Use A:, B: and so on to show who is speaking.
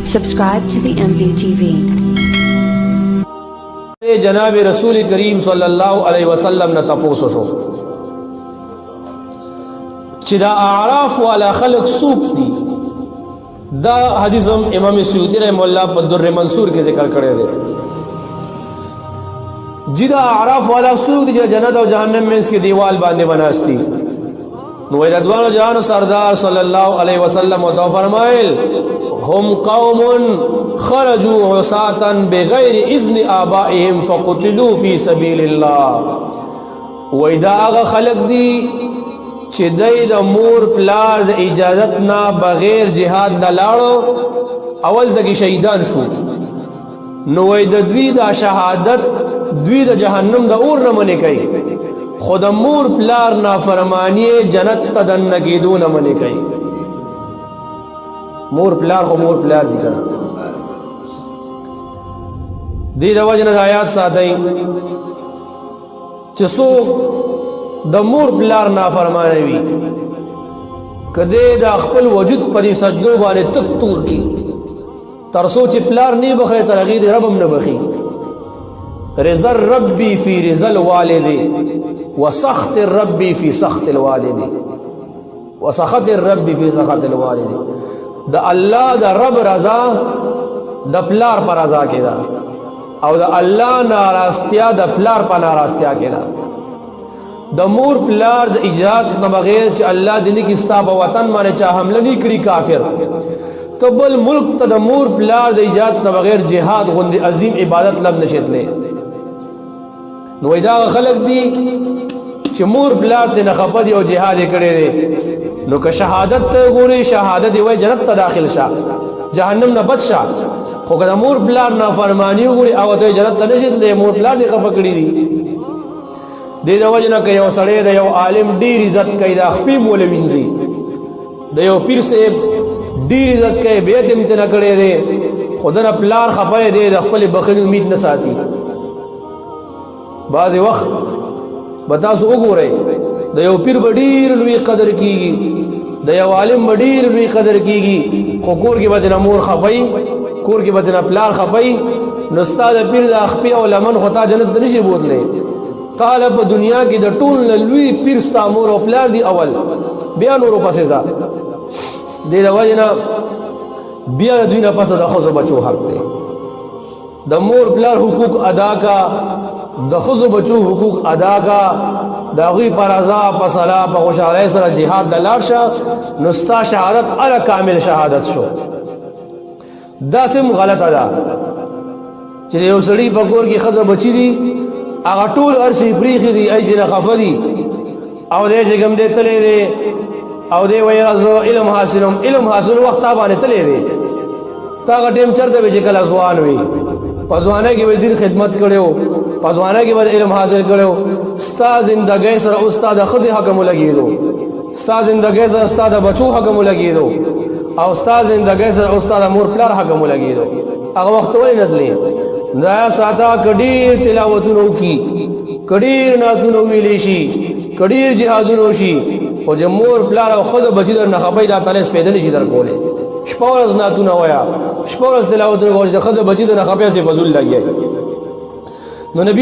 A: Subscribe to the MZTV.
B: جناب رسول کریم صلی اللہ علیہ وسلم نے تپوسو شو چی دا اعراف والا خلق سوک دی دا حدیث امام سیوطی رحم اللہ پر در منصور کے ذکر کرے دے جی دا اعراف والا سوک دی جنت و جہنم میں اس کے دیوال باندے بناستی نو ادوان و جہان سردار صلی اللہ علیہ وسلم و تو فرمائل هم قوم خرجوا عصاة بغیر اذن آبائهم فقتلوا فی سبیل اللہ ویدا آغا خلق دی چی دی دا مور پلار دا اجازت نا بغیر جہاد لالارو اول دا کی شہیدان شو نو ویدا دوی دا شہادت دوی دا جہنم دا اور نمانے کئی خود مور پلار نا فرمانی جنت تدن نگیدو نمانے کئی مور پلار خو مور پلار دی کنا دی دا وجن دا آیات ساتھیں چی سوک دا مور پلار نافرمانے وی کدے دا خپل وجود پدی سجدو بانے تک تور کی ترسو چی پلار نی بخی ترغید ربم نبخی رضا الربی فی رضا الوالد وسخط الربی فی سخط الوالد وسخط الربی فی سخط الوالد دا اللہ دا رب رضا دا پلار پر رضا کے دا او دا اللہ ناراستیا دا پلار پر ناراستیا کے دا دا مور پلار دا اجازت نبغیر چا اللہ دینی کی ستاب وطن مانے چا حملہ نہیں کری کافر تو بل ملک تا دا مور پلار دا اجازت نبغیر جہاد غند عظیم عبادت لب نشت لے نو ایداغ خلق دی چا مور پلار تے نخپا دی او جہاد کرے دے نو که شهادت گوری شهادت وی جنت تا داخل شا جہنم نا بچ شا خو که دا مور پلار نا فرمانی گوری او تو جنت تا نشد لے مور پلار دی خفکڑی دی دی دا وجنا که یو سڑے دا یو عالم دیر عزت کئی دا خپی مولی وینزی دا یو پیر سے دیر عزت کئی بیت امتنا کڑے دے خودنا پلار خپای دے دا خپل بخلی امید نساتی بعض وقت بتاسو اگو رہے دا یو پیر بڑیر لوی قدر کیگی دا یو عالم بڑیر لوی قدر کیگی خو کور کی بطنا مور خپای کور کی بطنا پلار خپای نستا دا پیر دا اخپی او لمن خطا جنت دنشی بوت لے طالب دنیا کی دا طول لوی پیر ستا مور او پلار دی اول بیا نورو پسے زا دے دا وجنا بیا دوینا پس دا خوزو بچو حق دے دا مور پلار حقوق ادا کا دا خزو بچو حقوق ادا کا دا غی پر ازا پا صلاح پا خوشحالی سر جہاد دلار شا نستا شہادت علا کامل شہادت شو دا سم غلط ادا چلی یو سڑی فکور کی خزو بچی دی اگا طول عرصی پریخی دی ایدینا خفا دی او دے جگم دے تلے دے او دے ویرازو علم حاصل وقت آبانے تلے دے تا اگا ٹیم چرده بے چکل ازوان ہوئی پزوانے کی بے دین خدمت کرے ہو پزوانے کی بے علم حاصل کرے ہو ستا زندگی سر استاد خزی حکم لگی دو ستا زندگی سر استاد بچو حکم لگی دو او ستا زندگی سر استاد مور پلار حکم لگی دو اگا وقت ولی ندلی دایا ساتا کدیر تلاوتونو کی کدیر ناتونو ویلیشی کدیر جہادونو شی خو جب مور پلار او خز بچی در نخبای دا تالیس پیدلی شی در کولے شپورز ناتونو ویا شپورز تلاوتونو خز بچی در نخبای سے فضول لگی نو نبی